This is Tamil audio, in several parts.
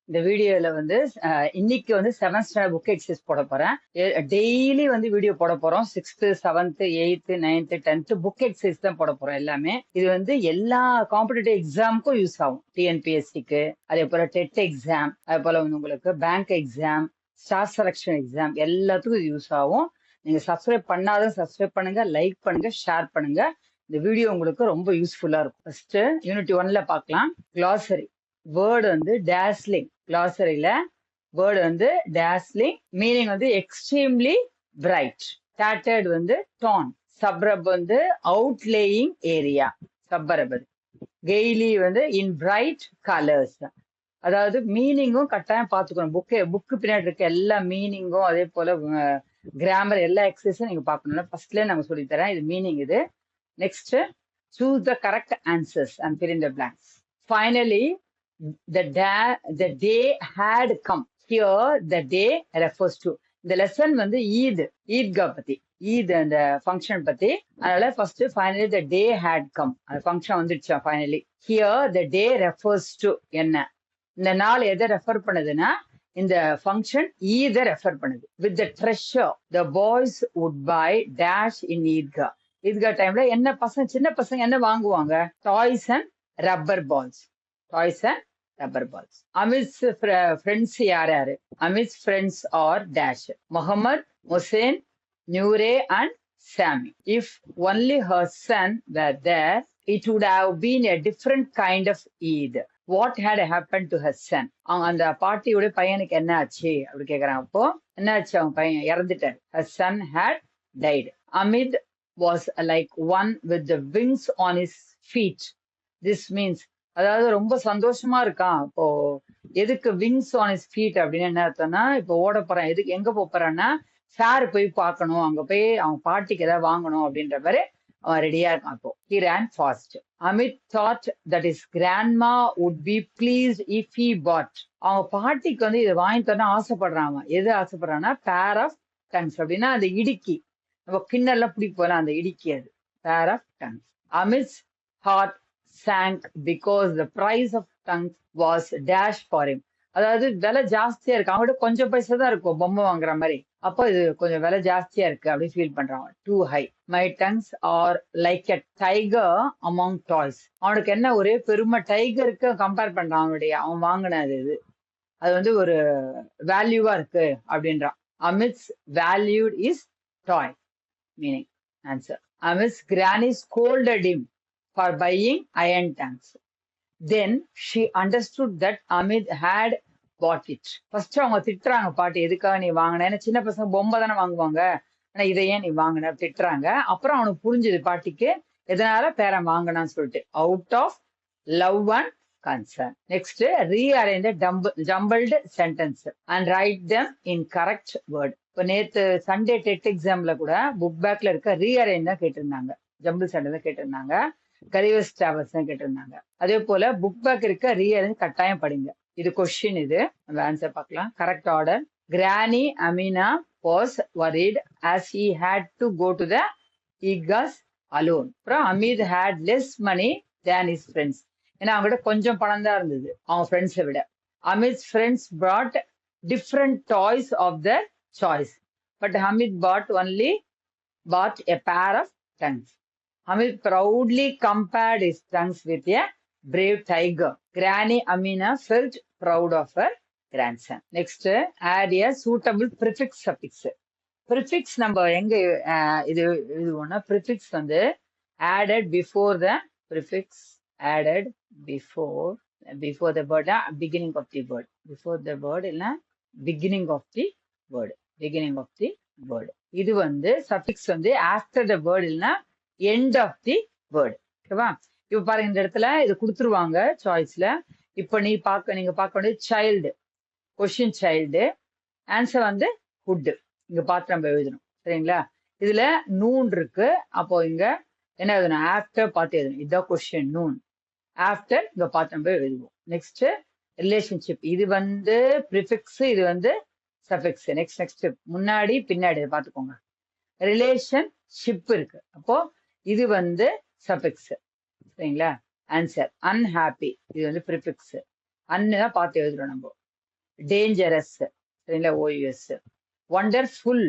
இந்த வீடியோல வந்து இன்னைக்கு வந்து 7th ஸ்டாண்டர்ட் புக் எக்ஸசைஸ் போட போறேன். டெய்லி வந்து வீடியோ போட போறோம். 6th 7th 8th 9th 10th book exercise தான் போட போறோம் எல்லாமே. இது வந்து எல்லா காம்படிட்டிவ் எக்ஸாமுக்கும் யூஸ் ஆகும். டிஎன்பிஎஸ்சிக்கு, அதே போல டெட் எக்ஸாம், அதே போல வந்து உங்களுக்கு bank exam, staff selection exam எல்லாத்துக்கும் இது யூஸ் ஆகும். நீங்க சப்ஸ்கிரைப் பண்ணாலும் சப்ஸ்கிரைப் பண்ணுங்க, லைக் பண்ணுங்க, ஷேர் பண்ணுங்க. இந்த வீடியோ உங்களுக்கு ரொம்ப யூஸ்ஃபுல்லா இருக்கும். ஃபர்ஸ்ட் யூனிட் 1ல பார்க்கலாம். கிளாசரி. வேர்டு வந்து டேஸ்லிங். கிளாசரியில வேர்டு வந்து டேஸ்லிங், மீனிங் வந்து எக்ஸ்ட்ரீம்லி பிரைட். டாட்டர்ட் வந்து டான். சப்ரப் வந்து அவுட்லேயிங் ஏரியா. சப்பரப். கெய்லி வந்து இன் பிரைட் கலர்ஸ். அதாவது மீனிங்கும் கட்டாயம் பார்த்துக்கணும். புக்கு பின்னாடி இருக்க எல்லா மீனிங்கும் அதே போல கிராமர் எல்லா எக்ஸசைஸும் நீங்க பார்க்கணும். ஃபர்ஸ்ட்ல நாங்க சொல்லித்தரேன். இது மீனிங் இது. Next, choose the correct answers and fill in the blanks. Finally, the day had come. Here, the day refers to. இந்த லெசன் வந்து ஈத்கா பத்தி, ஈத் அந்த ஃபங்க்ஷன் பத்தி. அதனால first finally the day had come, அந்த ஃபங்க்ஷன் வந்துடுச்சா finally. Here the day refers to என்ன, இந்த நாள் எதை ரெஃபர் பண்ணுதுன்னா இந்த ஃபங்க்ஷன் ஈத ரெஃபர் பண்ணுது. With the treasure the boys would buy dash in Idgah. Idgah டைம்ல என்ன பசங்க, சின்ன பசங்க என்ன வாங்குவாங்க? Toys and rubber balls. Toys and rubber balls. Amit's friends யார் யாரு? அமித்ஸ் friends are dash Mohammed, Hussain, Noore and Sami. If only her son were there it would have been a different kind of Eid. What had happened to her son. அந்த பாட்டியோட பையனுக்கு என்ன ஆச்சு அப்படி கேக்குறாங்க. அப்போ என்ன ஆச்சு? அவங்க பையன் இறந்துட்டாரு. Her son had died. Amit was like one with the wings on his feet. This means, அதாவது ரொம்ப சந்தோஷமா இருக்கான். இப்போ எதுக்கு விங்ஸ் ஆன் his feet அப்படின்னு என்ன அர்த்தம்னா, இப்போ ஓட போறான். எதுக்கு, எங்க போறான்னா ஃபேர் போய் பார்க்கணும், அங்க போய் அவங்க பாட்டிக்கு ஏதாவது வாங்கணும் அப்படின்ற மாதிரி அவன் ரெடியா இருக்கான். இப்போ he ran fast. Amit thought that his grandma would be pleased if he bought. அவங்க பாட்டிக்கு வந்து இதை வாங்கி தரணும் ஆசைப்படுறான். அவன் எது ஆசைப்படுறான்னா pair of tongues அப்படின்னா அந்த இடுக்கி, நம்ம கிண்ணெல்லாம் பிடிப்போம் அந்த இடுக்கி, அது pair of tongues. Amit's heart sank because the price of tongues was dash for him. அதாவது விலை ஜாஸ்தியா இருக்கு. அவங்ககிட்ட கொஞ்சம் பைசா தான் இருக்கும் பொம்மை வாங்குற மாதிரி. அப்போ இது கொஞ்சம் விலை ஜாஸ்தியா இருக்கு அப்படி ஃபீல் பண்றான். Too high. My tongues are like a tiger among toys. அவனுக்கு என்ன ஒரே பெருமை, டைகருக்கு கம்பேர் பண்றான். அவன் வாங்கினது இது, அது வந்து ஒரு வேல்யூவா இருக்கு அப்படின்றான். Amit's valued is toy. Meaning, answer. Amit's granny scolded him for buying iron tanks. Then she understood that Amit had bought it. First அவங்க திட்டுறாங்க பாட்டி, எதுக்காக நீ வாங்கின? ஏன்னா சின்ன பசங்க பொம்மை தானே வாங்குவாங்க, ஆனா இதை ஏன் நீ வாங்கின திட்டுறாங்க. அப்புறம் அவனுக்கு புரிஞ்சுது பாட்டிக்கு எதனால பேரன் வாங்கினான்னு சொல்லிட்டு. Out of love and concern. Next, rearrange the jumbled sentence and write them in correct word. இப்போ நேத்து சண்டே டெட் எக்ஸாம்ல கூட புக் பேக்ல இருக்க ரீஅரேஞ்ச் தான் கேட்டிருந்தாங்க, ஜம்பிள் சென்டென்ஸ் தான் கேட்டிருந்தாங்க, கரிவஸ் டிராவல்ஸ் தான் கேட்டிருந்தாங்க. அதே போல புக் பேக் இருக்க ரீஅரேஞ்ச் கட்டாயம் படிங்க. இது கொஸ்டின், இது நம்ம ஆன்சர் பார்க்கலாம். Correct order. Granny Amina was worried as he had to go to the Egas alone. அப்புறம் Amit had less money than his friends. ஏன்னா அவங்ககிட்ட கொஞ்சம் பணம் தான் இருந்தது அவங்க ஃப்ரெண்ட்ஸை விட. அமித்'s friends brought different toys of their choice, but Hamid bought a pair of tongues. Hamid proudly compared his tongues with a brave tiger. Granny Amina felt proud of her grandson. Next, add a suitable prefix suffix. Prefix நம்ம எங்க இது ஒண்ணா, prefix வந்து added before the prefix, added before the word, beginning of the word, before the word இல்ல beginning of the word, beginning of the word. இது வந்து suffix வந்து after the word இல்லனா end of the word. ஓகேவா? இப்போ பாருங்க இந்த இடத்துல இது கொடுத்துருவாங்க சாய்ஸ்ல. இப்போ நீங்க பார்க்க வேண்டியது சைல்டு, கொஸ்டின் சைல்டு, ஆன்சர் வந்து ஹுட். இங்க பார்த்து நம்ம எழுதணும். சரிங்களா? இதுல நூன் இருக்கு. அப்போ இங்க என்ன எழுதணும்? ஆஃப்டர் பார்த்து எழுதணும். இதுதான் கொஸ்டின், நூன். ஆஃப்டர் இங்க பார்த்து நம்ம எழுதுவோம். Next relationship. இது வந்து ப்ரிஃபிக்ஸ், இது வந்து சஃபிக்ஸ். நெக்ஸ்ட் முன்னாடி பின்னாடி பார்த்துக்கோங்க. ரிலேஷன்ஷிப் இருக்கு, அப்போ இது வந்து சஃபிக்ஸ். சரிங்களா? ஆன்சர் அன்ஹாப்பி, இது வந்து ப்ரிஃபிக்ஸ். அன்னு தான் பார்த்து எழுதுறோம் நம்ம. டேஞ்சரஸ் சரிங்களா OUS. wonderful,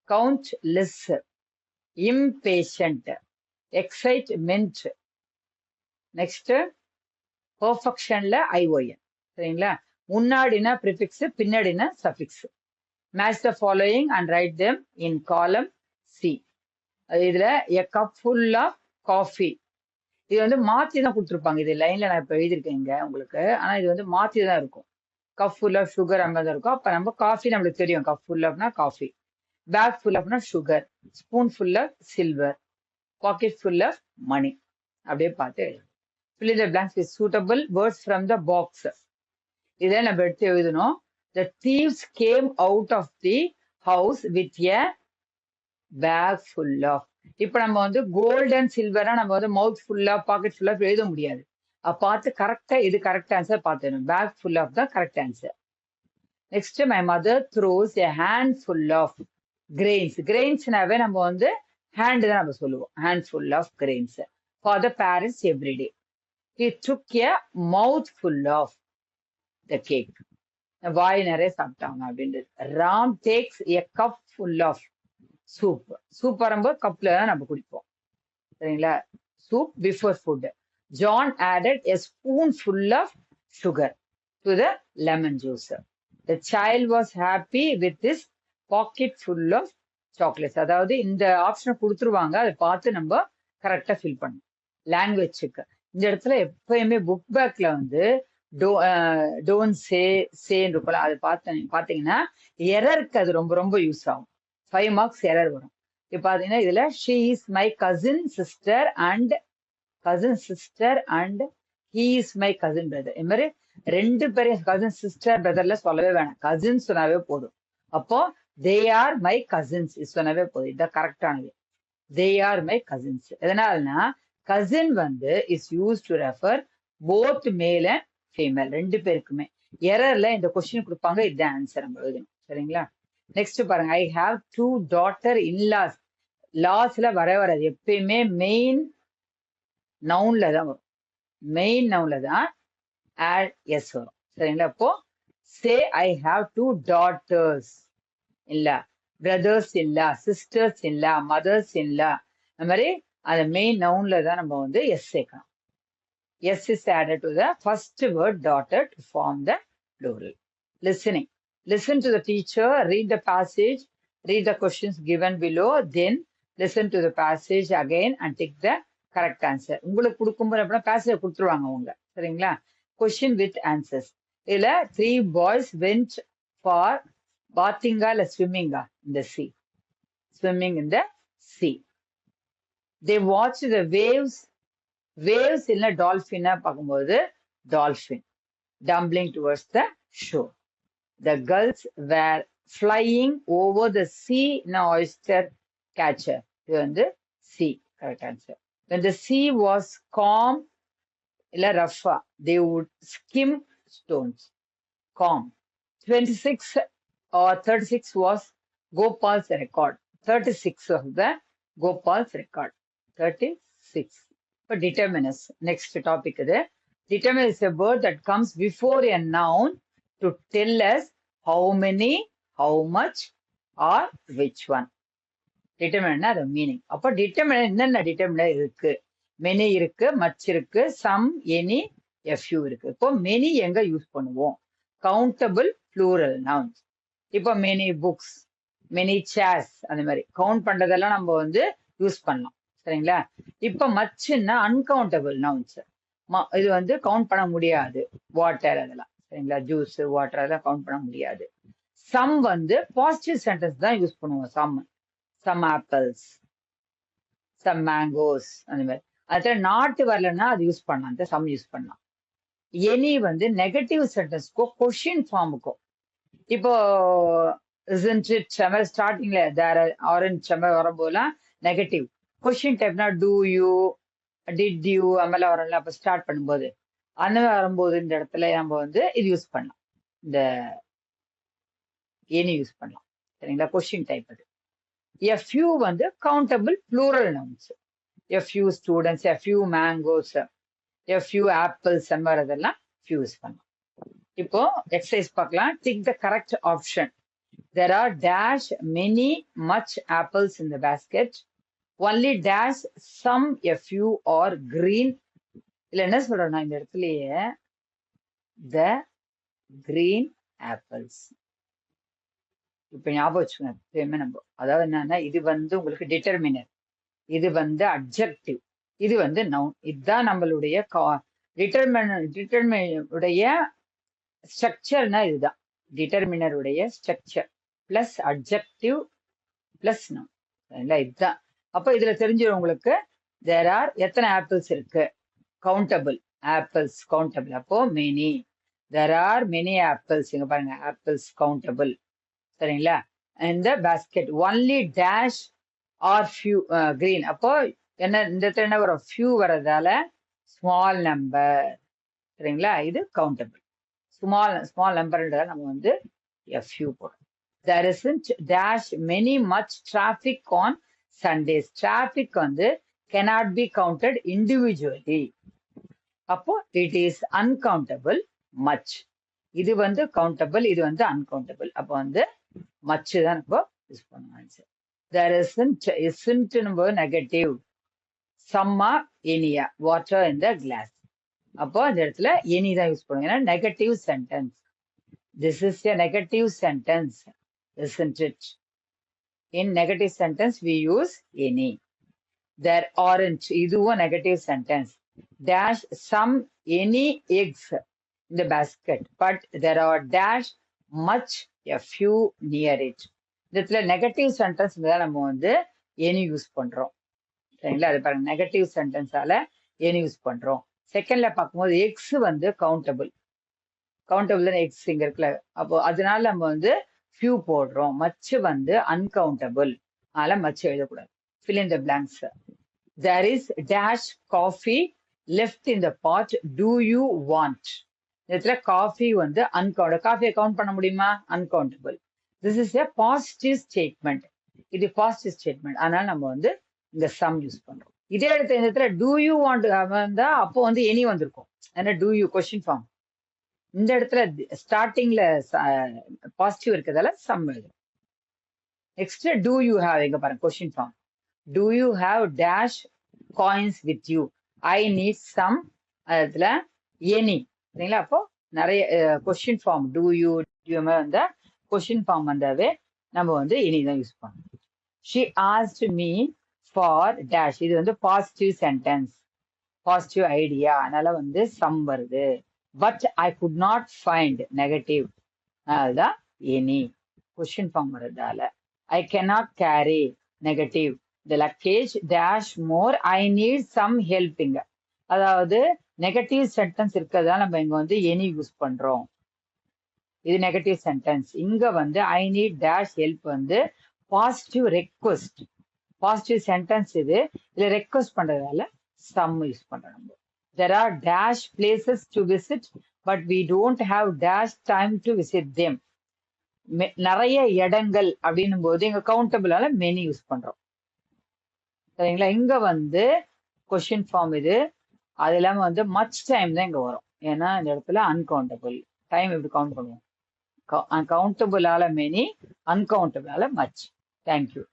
countless, impatient, excitement. Next பெர்ஃபெக்ஷன்ல ION சரிங்களா. முன்னாடினா ப்ரிஃபிக்ஸ், பின்னாடினா suffix. Match the following and write them in column C. இதுல a cup full of coffee. இது வந்து மாத்தி தான் கொடுத்துருப்பாங்க. இது லைன்ல நான் இப்ப எழுதியிருக்கேன் இங்க உங்களுக்கு. ஆனா இது வந்து மாத்தி தான் இருக்கும். கப் ஃபுல் ஆஃப் சுகர் அந்த தான் இருக்கும். அப்ப நம்ம காஃபி நம்மளுக்கு தெரியும். கப் ஃபுல் ஆஃப்னா காஃபி, பேக் ஃபுல் ஆஃப்னா sugar, spoon full of silver, packet full of money. அப்படியே பார்த்து எழுதணும். fill in the blanks with suitable words from the box. இதை நம்ம எடுத்து எழுதணும். The thieves came out of the house with a bag full of. இப்ப நம்ம வந்து கோல்ட் அண்ட் சில்வரா நம்ம வந்து மவுத் ஃபுல்லா பாக்கெட் ஃபுல்லா எழுத முடியாது. பார்த்து கரெக்டா இது கரெக்ட் ஆன்சர் பார்த்துடணும். பேக் ஃபுல் ஆஃப் தான் correct answer. Next my mother throws a hand full of grains. கிரெயின்ஸ்னாவே நம்ம வந்து ஹேண்ட் தான் நம்ம சொல்லுவோம். Hand full of grains for the parents everyday. He took a mouthful of the cake. வாய் நிறைய சாப்பிட்டாங்க அப்படின்றது. Ram takes a cup full of soup. Soup வரும்போது கப்ல தான் நம்ம குடிப்போம் சரிங்களா. Soup before food. John added a spoonful of sugar to the lemon juice. The child was happy with this pocket full of chocolates. அதாவது இந்த ஆப்ஷனை கொடுத்துருவாங்க, அதை பார்த்து நம்ம கரெக்டா ஃபில் பண்ணணும். லாங்குவேஜுக்கு இந்த இடத்துல எப்பயுமே புக் பேக்ல வந்து டோன்ட் சேன்னு இருக்கும்ல, அது பார்த்தீங்கன்னா எரருக்கு அது ரொம்ப ரொம்ப யூஸ் ஆகும். 5 marks எரர் வரும். இப்ப பாத்தீங்கன்னா இதுல she is my cousin sister and he is my cousin brother. இது மாதிரி 2 பேரைய கசின் சிஸ்டர் பிரதர்ல சொல்லவே வேணாம், கசின் சொன்னாவே போதும். அப்போ தே ஆர் மை கசின்ஸ் சொன்னாவே போதும். இதுதான் கரெக்டானது. They are my cousins. எதனாலனா கசின் வந்து is use to refer both male and female, 2 பேருக்குமே. எரர்ல இந்த கொஸ்டின் கொடுப்பாங்க, இதுதான் ஆன்சர் நம்ம எழுதணும் சரிங்களா. நெக்ஸ்ட் பாருங்க, ஐ ஹாவ் 2 daughter in-laws. லாஸ்ல வராது, எப்பயுமே மெயின் நவுன்ல தான் வரும். மெயின் நவுன்ல தான் ஆட் எஸ் வரும் சரிங்களா. அப்போ சே ஐ ஹாவ் 2 daughters இல்ல, பிரதர்ஸ் இல்ல, சிஸ்டர்ஸ் இல்ல, மதர்ஸ் இல்ல. அந்த மாதிரி அந்த மெயின் நவுன்ல தான் நம்ம வந்து எஸ் சேர்க்கணும். S is added to the first word daughter to form the plural. Listening. Listen to the teacher, read the passage, read the questions given below, then listen to the passage again and take the correct answer. உங்களுக்கு கொடுக்கும்போது அப்படின்னா பேசேஜ் கொடுத்துருவாங்க அவங்க சரிங்களா. Question with answers. இதுல 3 boys went for bathing-ஆ இல்ல swimming-ஆ in the sea. Swimming in the sea. They watched the waves. Waves இல்ல டால்ஃபினா பார்க்கும்போது dolphin tumbling towards the sure. The girls were flying over the sea in an oyster catcher. இது வந்து sea correct answer. When the sea was calm இல்ல rough, they would skim stones. Calm. 26 or 36 was Gopal's record. 36 was the Gopal's record. 36. For determinants, next topic is determinant is a word that comes before a noun to tell us how many, how much, or which one. Determinant na the meaning. அப்ப determinant என்னென்ன determinant இருக்கு? Many இருக்கு, much இருக்கு, some, any, a few இருக்கு. இப்போ many எங்க யூஸ் பண்ணுவோம்? Countable plural nouns. இப்போ many books, many chairs அந்த மாதிரி கவுண்ட் பண்றதெல்லாம் நம்ம வந்து யூஸ் பண்ணலாம் சரிங்களா. இப்ப மச்சுன்னா அன்கவுண்டபிள் நவுன்ஸ். இது வந்து கவுண்ட் பண்ண முடியாது. வாட்டர் அதெல்லாம் சரிங்களா, ஜூஸ் வாட்டர் அதெல்லாம் கவுண்ட் பண்ண முடியாது. சம் வந்து பாசிட்டிவ் சென்டென்ஸ் தான் யூஸ் பண்ணுவோம். சம் ஆப்பிள்ஸ், சம் மேங்கோஸ் அந்த மாதிரி. அதுல நாட்டு வரலன்னா அது யூஸ் பண்ணலாம், அந்த சம் யூஸ் பண்ணலாம். எனி வந்து நெகட்டிவ் சென்டென்ஸ்க்கோ கொஸ்டின் ஃபார்முக்கோ. இப்போ ஸ்டார்டிங்ல ஆரஞ்சு வரும்போதெல்லாம் நெகட்டிவ். கொஸ்டின் டைப்னா டூ யூ, டிட் யூ அமெல்லாம் வரும்ல, அப்ப ஸ்டார்ட் பண்ணும்போது அந்த மாதிரி வரும்போது இந்த இடத்துல நம்ம வந்து இது யூஸ் பண்ணலாம், இந்த எனி யூஸ் பண்ணலாம் சரிங்களா. கொஸ்டின் டைப் அது. a few வந்து countable plural nouns. a few students, a few mangoes, a few apples அந்த மாதிரி அதெல்லாம் few யூஸ் பண்ணலாம். இப்போ எக்ஸசைஸ் பார்க்கலாம். Tick the correct option. There are dash many much apples in the basket. Only dash some a few or green. இல்ல என்ன சொல்றேன்னா இந்த இடத்துலயே the green apples. இப்ப ஞாபகம் வச்சுக்கோங்க எப்பயுமே நம்ம. அதாவது என்னன்னா இது வந்து உங்களுக்கு டிட்டர்மினர், இது வந்து அட்ஜெக்டிவ், இது வந்து நவுன். இதுதான் நம்மளுடைய டிட்டர்மினுடைய ஸ்ட்ரக்சர்னா இதுதான் டிட்டர்மினருடைய structure plus adjective plus noun. இதுதான். அப்போ இதுல தெரிஞ்சிடும் உங்களுக்கு தேர் ஆர் எத்தனை ஆப்பிள்ஸ் இருக்கு, கவுண்டபிள் ஆப்பிள்ஸ் கவுண்டபிள். அப்போ many, there are many apples. இங்க பாருங்க ஆப்பிள்ஸ் கவுண்டபிள். சரிங்களா? இந்த basket only dash are few green. அப்போ என்ன இந்த இடத்துல என்ன வரும், ஃபியூ வரதால ஸ்மால் நம்பர். சரிங்களா? இது கவுண்டபிள். ஸ்மால் நம்பர்ன்றதால நம்ம வந்து ஃபியூ போடுறோம். There isn't dash many much traffic on Sundays. Traffic வந்து cannot be counted individually. அப்போ it is uncountable much. இது வந்து கவுண்டபிள், இது வந்து uncountable. அப்போ வந்து much தான் இப்போ யூஸ் பண்ணுவோம் ஆன்சர். There isn't negative. சம்மா எனியா வாட்டர் in the glass. அப்போ அந்த இடத்துல எனி தான் யூஸ் பண்ணுவோம். ஏன்னா negative sentence. This is a negative sentence, isn't it? In negative sentence, we use any. There aren't. இதுவும் negative sentence. Dash some any eggs in the basket, but there are dash much a few near it. இதுல நெகட்டிவ் சென்டென்ஸ் நம்ம வந்து any யூஸ் பண்றோம். சரிங்களா? அது பாருங்க நெகட்டிவ் சென்டென்ஸால any யூஸ் பண்றோம். செகண்ட்ல பார்க்கும்போது எக்ஸ் வந்து கவுண்டபிள். கவுண்டபிள் தான் எக்ஸ் இங்க இருக்குல்ல. அப்போ அதனால நம்ம வந்து ஃபியூ போடுறோம். மச் வந்து அன்கவுண்டபிள், அதனால மச் எழுதக்கூடாது. fill in the blanks. There is dash coffee left in the pot. Do you want? இதுல காஃபி வந்து அன்கவுண்டபிள். காஃபியை கவுண்ட் பண்ண முடியுமா? Uncountable. This is a positive statement. இது பாசிட்டிவ் ஸ்டேட்மெண்ட், அதனால நம்ம வந்து இந்த சம் யூஸ் பண்றோம். இதே இடத்துல டூ யூ வாண்ட் வந்தா அப்போ வந்து எனி வந்திருக்கும். ஏன்னா டூ யூ கொஸ்டின் ஃபார்ம். இந்த இடத்துல ஸ்டார்டிங்ல பாசிட்டிவ் இருக்கிறதால சம் எழுதும். Next do you have. எங்க பாருங்க question form. Do you have dash coins with you. I need some. அதுல எனி. சரிங்களா? அப்போ நிறைய கொஸ்டின் ஃபார்ம் டூ யூ வந்தா கொஸ்டின் ஃபார்ம் வந்தாவே நம்ம வந்து எனி தான் யூஸ் பண்ணணும். She asked me for dash. இது வந்து பாசிட்டிவ் சென்டென்ஸ், பாசிட்டிவ் ஐடியா, அதனால வந்து சம் வருது. But I could not find negative, அதுதான் எனி கொஸ்டின் ஃபார்ம் வரதால. I cannot carry negative the luggage dash more. I need some helping. அதாவது நெகட்டிவ் சென்டென்ஸ் இருக்கிறதால நம்ம இங்க வந்து எனி யூஸ் பண்றோம். இது நெகட்டிவ் சென்டென்ஸ். இங்க வந்து ஐ நீட் டேஷ் ஹெல்ப் வந்து பாசிட்டிவ் ரெக்வஸ்ட், பாசிட்டிவ் சென்டென்ஸ். இது இதுல ரெக்வஸ்ட் பண்றதால சம் யூஸ் பண்றோம் நம்ம. There are dash places to visit, but we don't have dash time to visit them. நிறைய இடங்கள் அப்படின்னும் போது இங்க கவுண்டபிளால மெனி யூஸ் பண்றோம். சரிங்களா? இங்க வந்து கொஸ்டின் ஃபார்ம் இது. அது இல்லாம வந்து மச் டைம் தான் இங்க வரும். ஏன்னா இந்த இடத்துல அன்கவுண்டபிள். டைம் எப்படி கவுண்ட் பண்ணுவோம்? கவுண்டபிளால மெனி, அன்கவுண்டபிளால மச். தேங்க்யூ.